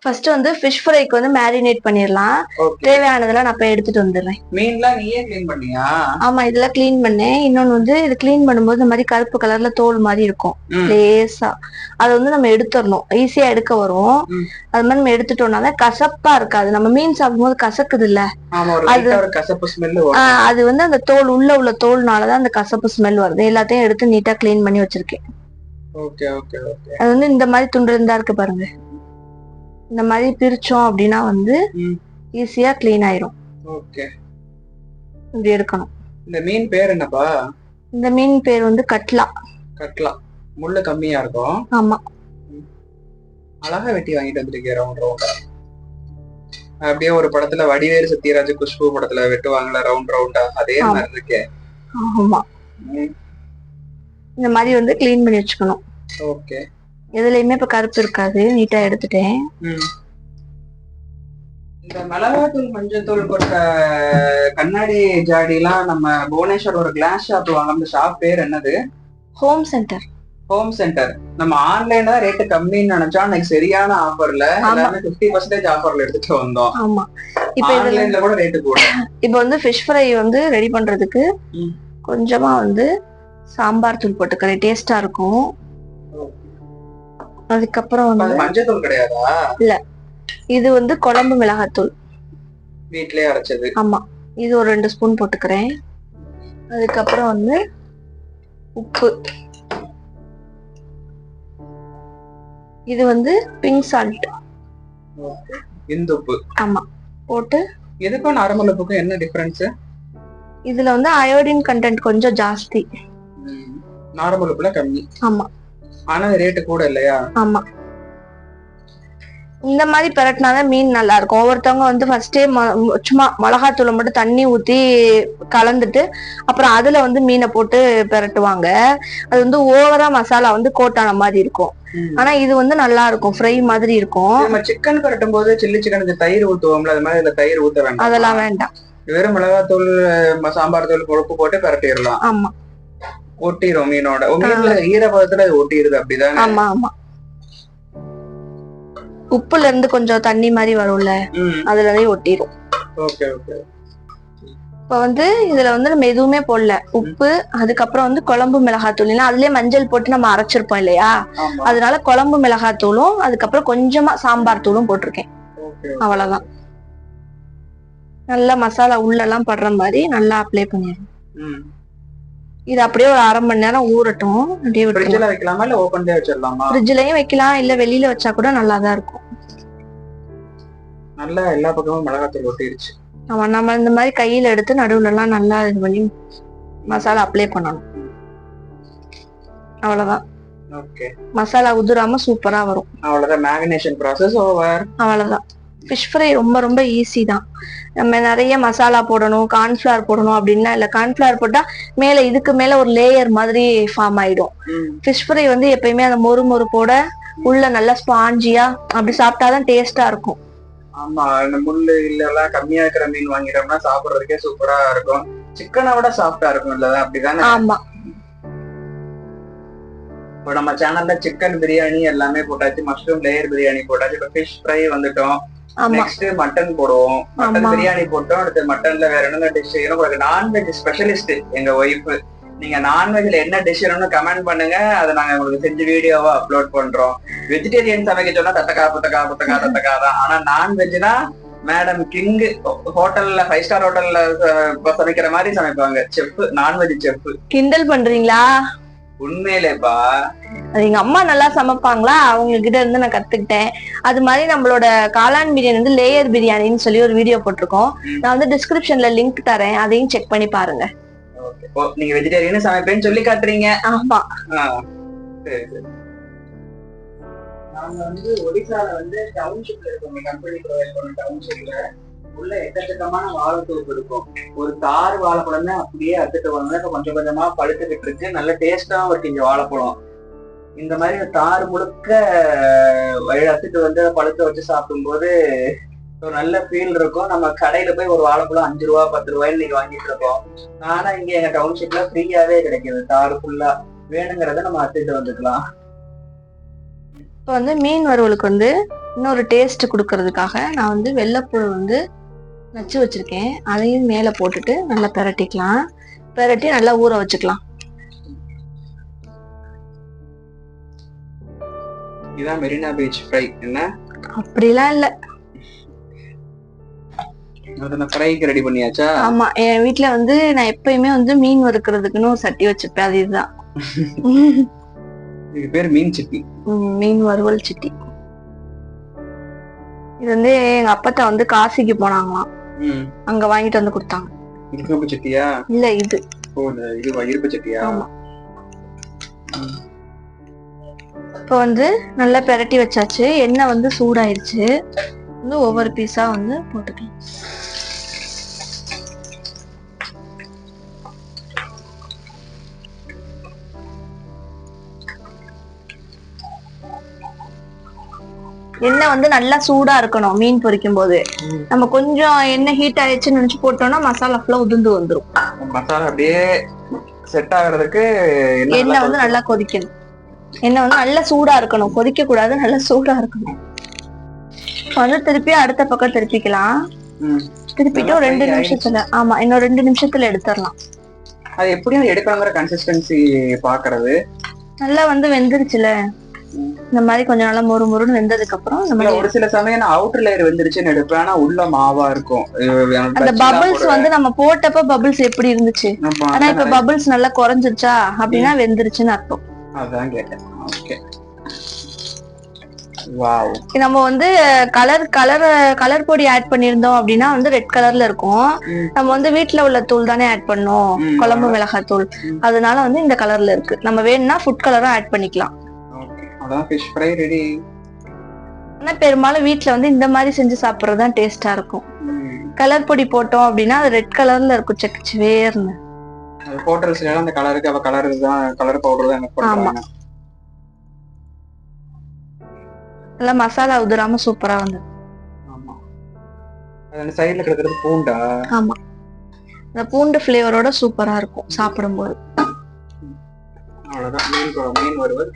First வந்து fish ஃப்ரைக்கு வந்து marinate பண்ணிடலாம். தேவையானதெல்லாம் நான் போய் எடுத்துட்டு வந்துடுறேன். மீன்லாம் நீயே க்ளீன் பண்ணியா? ஆமா, இதெல்லாம் க்ளீன் பண்ணேன். இன்னொன்னு வந்து இது க்ளீன் பண்ணும்போது இந்த மாதிரி கருப்பு கலர்ல தோல் மாதிரி இருக்கும் லேசா. அதை வந்து நம்ம எடுத்துடணும், ஈஸியா எடுக்க வரும். அது மாதிரி நம்ம எடுத்துட்டோம்னா கசப்பா இருக்காது. நம்ம மீன் சாப்பிடும்போது கசக்குது இல்ல, அது வந்து அந்த தோல் உள்ள தோல்னாலதான் அந்த கசப்பு ஸ்மெல் வருது. எல்லாத்தையும் எடுத்து நீட்டா க்ளீன் பண்ணி வச்சிருக்கேன். அது வந்து இந்த மாதிரி துண்டு இருந்தா இருக்கு பாருங்க, இந்த மாதிரி பிரிச்சோம் அப்படின்னா வந்து ஈஸியா க்ளீன் ஆயிரும். ஓகே, இப்படி எடுக்கணும். இந்த மீன் பேர் என்னப்பா? இந்த மீன் பேர் வந்து கட்லா. கட்லா. முள்ளு கம்மியா இருக்கும். ஆமா, அழகா வெட்டி வாங்கிட்டு வந்திருக்கேன் ரவுண்ட் ரவுண்டா. அப்படியே ஒரு படத்துல வடிவேலு சத்யராஜ் குஷ்பு படத்துல வெட்டுவாங்கல ரவுண்ட் ரவுண்டா, அதே மாதிரி இருக்கே. ஆமா, இந்த மாதிரி வந்து க்ளீன் பண்ணி வச்சுக்கணும். ஓகே, எதுலயுமே இப்ப கருப்பு இருக்காது. நீட்டா எடுத்துட்டேன். இந்த மிளகாத்தூள் மஞ்சத்தூள் போட்ட கண்ணாடி ஜாடி எல்லாம் நம்ம புவனேஸ்வர் ஒரு கிளாஸ் ஷாப் வாங்க. அந்த ஷாப் பேர் என்னது? Home centre. Home centre. நம்ம ஆன்லைன்ல ரேட்டு கம்மின்னு நினைச்சோம். எனக்கு சரியான ஆஃபர்ல எல்லாமே 50% ஆஃபர்ல எடுத்துட்டு வந்தோம். ஆமா, இப்ப ஆன்லைன்ல கூட ரேட்டு கூட. இப்ப வந்து ஃபிஷ் ஃப்ரை வந்து ரெடி பண்றதுக்கு கொஞ்சமா வந்து சாம்பார் தூள் போட்டுக்கிறேன், டேஸ்டா இருக்கும். அதுக்கப்புறம் வந்து மஞ்சத்தூள் கிடையாதா? இல்ல, இது வந்து குழம்பு மிளகாத்தூள் வீட்லயே அரைச்சது. ஆமா, இது ஒரு 2 ஸ்பூன் போட்டுக்கிறேன். அதுக்கப்புறம் வந்து உப்பு, இது வந்து பிங்க் சால்ட், இந்துப்பு. ஆமா போட்டு. எதுக்கும் நார்மல் உப்புக்கும் என்ன டிஃபரன்ஸ்? இதுல வந்து அயோடின் கண்டென்ட் கொஞ்சம் ஜாஸ்தி, நார்மல் உப்புல கம்மி. ஆமா, ஆனா ரேட்டு கூட இல்லையா? ஆமா. இந்த மாதிரி பெரட்டினாதான் மீன் நல்லா இருக்கும். ஒவ்வொருத்தவங்க வந்து ஃபர்ஸ்டே சும்மா மிளகாத்தூளை மட்டும் தண்ணி ஊத்தி கலந்துட்டு அப்புறம் அதுல வந்து மீனை போட்டு பெரட்டுவாங்க. அது வந்து ஓவரா மசாலா வந்து கோட்டான மாதிரி இருக்கும். ஆனா இது வந்து நல்லா இருக்கும், ஃப்ரை மாதிரி இருக்கும். நம்ம சிக்கன் பெரட்டும் போது சில்லி சிக்கனுக்கு தயிர் ஊத்துவோம்ல, அது மாதிரி இதுல தயிர் ஊத்த வேண்டாம். அதெல்லாம் வேண்டாம். வெறும் மிளகாத்தூள் சாம்பார் தூள் கொழுப்பு போட்டு பெரட்டிடலாம். ஆமா, ஒட்டிரும் மீனோட. மீன்ல ஈரப்பதத்துல ஒட்டிடுது, அப்படிதான். ஆமா ஆமா. உப்புல இருந்து கொஞ்சம் தண்ணி மாதிரி வரும்ல, அதுல இருந்து ஒட்டிடும். Okay okay. இப்ப வந்து இதுல வந்து நம்ம எதுவுமே போடல, உப்பு, அதுக்கப்புறம் வந்து குழம்பு மிளகாத்தூள். ஏன்னா அதுலயே மஞ்சள் போட்டு நம்ம அரைச்சிருப்போம் இல்லையா, அதனால குழம்பு மிளகாத்தூளும் அதுக்கப்புறம் கொஞ்சமா சாம்பார் தூளும் போட்டிருக்கேன். அவ்வளவுதான். நல்லா மசாலா உள்ள எல்லாம் படுற மாதிரி நல்லா அப்ளை பண்ணிடுறேன். இது அப்படியே ஒரு 1/2 மணி நேரம் ஊறட்டும். அப்படியே ஃப்ரிட்ஜ்ல வைக்கலாமா இல்ல ஓபன்லயே வச்சிரலாமா? ஃப்ரிட்ஜ்லயும் வைக்கலாம், இல்ல வெளியில வச்சா கூட நல்லா தான் இருக்கும். நல்லா எல்லா பக்கமும் மிளகாத்தூள் ஒட்டிருச்சு. ஆமா, நம்ம இந்த மாதிரி கையில எடுத்து நடுவுல எல்லாம் நல்லா இது பண்ணி மசாலா அப்ளை பண்ணணும். அவ்வளவுதான். ஓகே, மசாலா உதிராம சூப்பரா வரும். அவ்வளவுதான், மேரினேஷன் process ஓவர். அவ்வளவுதான். ஃபிஷ் ஃப்ரை ரொம்ப ரொம்ப ஈஸி தான். நம்ம நிறைய மசாலா போடணும், கார்ன்ஃபிளவர் போடணும் அப்படின்னா இல்ல. கார்ன்ஃபிளவர் போட்டா மேல இதுக்கு மேல ஒரு லேயர் மாதிரி ஃபார்ம் ஆயிடும். ஃபிஷ் ஃப்ரை வந்து எப்பயுமே அந்த மொறு மொறு போட உள்ள நல்லா ஸ்பாஞ்சியா அப்படி சாப்பிட்டாதான் டேஸ்டா இருக்கும். ஆமா, இந்த முள்ளு இல்ல கம்மியா இருக்கிற மீன் வாங்கிட்டோம்னா சாப்பிடுறதுக்கே சூப்பரா இருக்கும். சிக்கனை விட சாஃப்டா இருக்கும் இல்ல, அப்படிதானே? ஆமா. இப்போ நம்ம சேனல்ல சிக்கன் பிரியாணி எல்லாமே போட்டாச்சு, மஷ்ரூம் லேயர் பிரியாணி போட்டாச்சு, இப்போ ஃபிஷ் ஃப்ரை வந்துட்டோம். நெக்ஸ்ட் மட்டன் போடுவோம். மட்டன் பிரியாணி போட்டோம். அடுத்து மட்டன்ல வேற என்ன டிஷ் செய்யணும்? உங்களுக்கு நான்வெஜ் ஸ்பெஷலிஸ்ட் எங்க ஒய்ஃப். நீங்க நான்வெஜ்ல என்ன டிஷ் வேணும்னு கமெண்ட் பண்ணுங்க, அதை நாங்க உங்களுக்கு செஞ்சு வீடியோவா அப்லோட் பண்றோம். வெஜிடேரியன் சமைக்க சொன்னா தத்தக்கா தான். ஆனா நான்வெஜ்னா மேடம் கிங் ஹோட்டல்ல 5 ஸ்டார் ஹோட்டல்ல சமைக்கிற மாதிரி சமைப்பாங்க. Chef, non veg chef. கிண்டல் பண்றீங்களா? உண்மையிலேப்பா, எங்க அம்மா நல்லா சமைப்பாங்களா, அவங்க கிட்ட இருந்து நான் கத்துக்கிட்டேன். அது மாதிரி நம்மளோட காளான் பிரியாணி வந்து லேயர் பிரியாணின்னு சொல்லி ஒரு வீடியோ போட்டிருக்கோம். நான் வந்து டிஸ்கிரிப்ஷன்ல லிங்க் தரேன், அதையும் செக் பண்ணி பாருங்க. நீங்க வெஜிடேரியன் சமைப்பேன்னு சொல்லி காட்டுறீங்க. ஆமா. நாங்க வந்து ஒடிசால வந்து டவுன்ஷிப்ல இருக்கோம். கம்பெனி ப்ரொவைட் பண்ண டவுன்ஷிப்ல உள்ள எக்கச்சக்கமான வாழைத்தோப்பு இருக்கும். ஒரு தார் வாழைப்பழம் தான் அப்படியே அத்துட்டு வாங்க. கொஞ்சம் கொஞ்சமா பழுத்துக்கிட்டு இருக்கு, நல்ல டேஸ்டாவும் இருக்கு இங்க வாழைப்பழம். இந்த மாதிரி தார் முழுக்க அத்துட்டு வந்து பழுத்த வச்சு சாப்பிடும் போது ஒரு நல்ல ஃபீல் இருக்கும். நம்ம கடையில போய் ஒரு வாழைப்பழம் 5 ரூபா 10 ரூபாய்ன்னு இன்னைக்கு வாங்கிட்டு இருக்கோம். ஆனா இங்க எங்க டவுன்ஷிப்ல ஃப்ரீயாவே கிடைக்குது தார் ஃபுல்லா. வேணுங்கிறத நம்ம அத்துட்டு வந்துக்கலாம். இப்போ வந்து மீன் வறுவலுக்கு வந்து இன்னொரு டேஸ்ட் கொடுக்கறதுக்காக நான் வந்து வெள்ளைப்பூடு வந்து நச்சு வச்சிருக்கேன், அதையும் மேல போட்டுட்டு நல்லா பிரட்டிக்கலாம். பிரட்டி நல்லா ஊற வச்சுக்கலாம். இதான் மெரினா பீச் ஃப்ரை. என்ன அப்படிலாம் இல்ல, ஃப்ரைக்கு ரெடி பண்ணியாச்சா? ஆமா, என் வீட்ல வந்து நான் எப்பயுமே வந்து மீன் வறுக்கிறதுக்குன்னு ஒரு சட்டி வச்சுப்பேன், அது இதுதான். இது பேர் மீன் சிட்டி. மீன் வறுவல் சிட்டி. இது வந்து எங்க அப்பத்தா வந்து காசிக்கு போனாங்களாம், அங்க வாங்கிட்டு வந்து கொடுத்தாங்க. இரும்பு சட்டியா? இல்ல, இது இரும்பு சட்டியா? ஆமா. இப்போ வந்து நல்லா பிரட்டி வச்சாச்சு, எண்ணெய் வந்து சூடாயிருச்சு. வந்து ஒவ்வொரு பீஸா வந்து போட்டுக்கலாம். எண்ணெய் வந்து நல்லா சூடா இருக்கணும். மீன் பொரிக்கும் போது நம்ம கொஞ்சம் எண்ணெய் ஹீட் ஆயிடுச்சுன்னு நினைச்சு போட்டோம்னா மசாலா ஃபுல்லா உதிர்ந்து வந்துடும். மசாலா அப்படியே செட் ஆகுறதுக்கு எண்ணெய் வந்து நல்லா கொதிக்கணும். எண்ணெய் வந்து நல்லா சூடா இருக்கணும், கொதிக்க கூடாது, நல்லா சூடா இருக்கணும். வந்து திருப்பி அடுத்த பக்கம் திருப்பிக்கலாம். திருப்பிட்டு ஒரு 2 நிமிஷத்துல, ஆமா, இன்னும் 2 நிமிஷத்துல எடுத்துடலாம். அது எப்படியும் எடுக்கணுங்கிற கன்சிஸ்டன்சி பாக்குறது. நல்லா வந்து வெந்துருச்சுல, இந்த மாதிரி கொஞ்சம் நல்லா மொறு மொறுன்னு வெந்ததுக்கு அப்புறம் இந்த மாதிரி. ஒரு சில சமயம் நான் அவுட்டர் லேயர் வெந்துருச்சுன்னு எடுப்பேன், ஆனா உள்ள மாவா இருக்கும். அந்த பபிள்ஸ் வந்து நம்ம போட்டப்ப பபிள்ஸ் எப்படி இருந்துச்சு, ஆனா இப்ப பபிள்ஸ் நல்லா குறைஞ்சிருச்சா அப்படின்னா வெந்துருச்சுன்னு அர்த்தம். அதான் கேட்டேன். Okay, wow. நம்ம வந்து கலர் பொடி ஆட் பண்ணிருந்தோம் அப்படின்னா வந்து ரெட் கலர்ல இருக்கும். நம்ம வந்து வீட்டுல உள்ள தூள் தானே ஆட் பண்ணோம், குழம்பு மிளகாய் தூள், அதனால வந்து இந்த கலர்ல இருக்கு. நம்ம வேணும்னா ஃபுட் கலரும் ஆட் பண்ணிக்கலாம். அதான் ஃபிஷ் ஃப்ரை ரெடி. ஆனா பெரும்பாலும் வீட்ல வந்து இந்த மாதிரி செஞ்சு சாப்பிடுறது தான் டேஸ்டா இருக்கும். கலர் பொடி போட்டோம் அப்படின்னா அது ரெட் கலர்ல இருக்கும், செக்கச்சுவேர்னு. ஹோட்டல்ஸ்ல எல்லாம் அந்த கலருக்கு அவ கலர் தான், கலர் பவுடர் தான் யூஸ் பண்றாங்க. நல்லா மசாலா உதிராம சூப்பரா வந்து. ஆமா, அந்த சைடுல கிடக்குறது பூண்டா? ஆமா, அந்த பூண்டு ஃப்ளேவரோட சூப்பரா இருக்கும் சாப்பிடும்போது. அவ்வளவுதான், மீன் வறுவல்.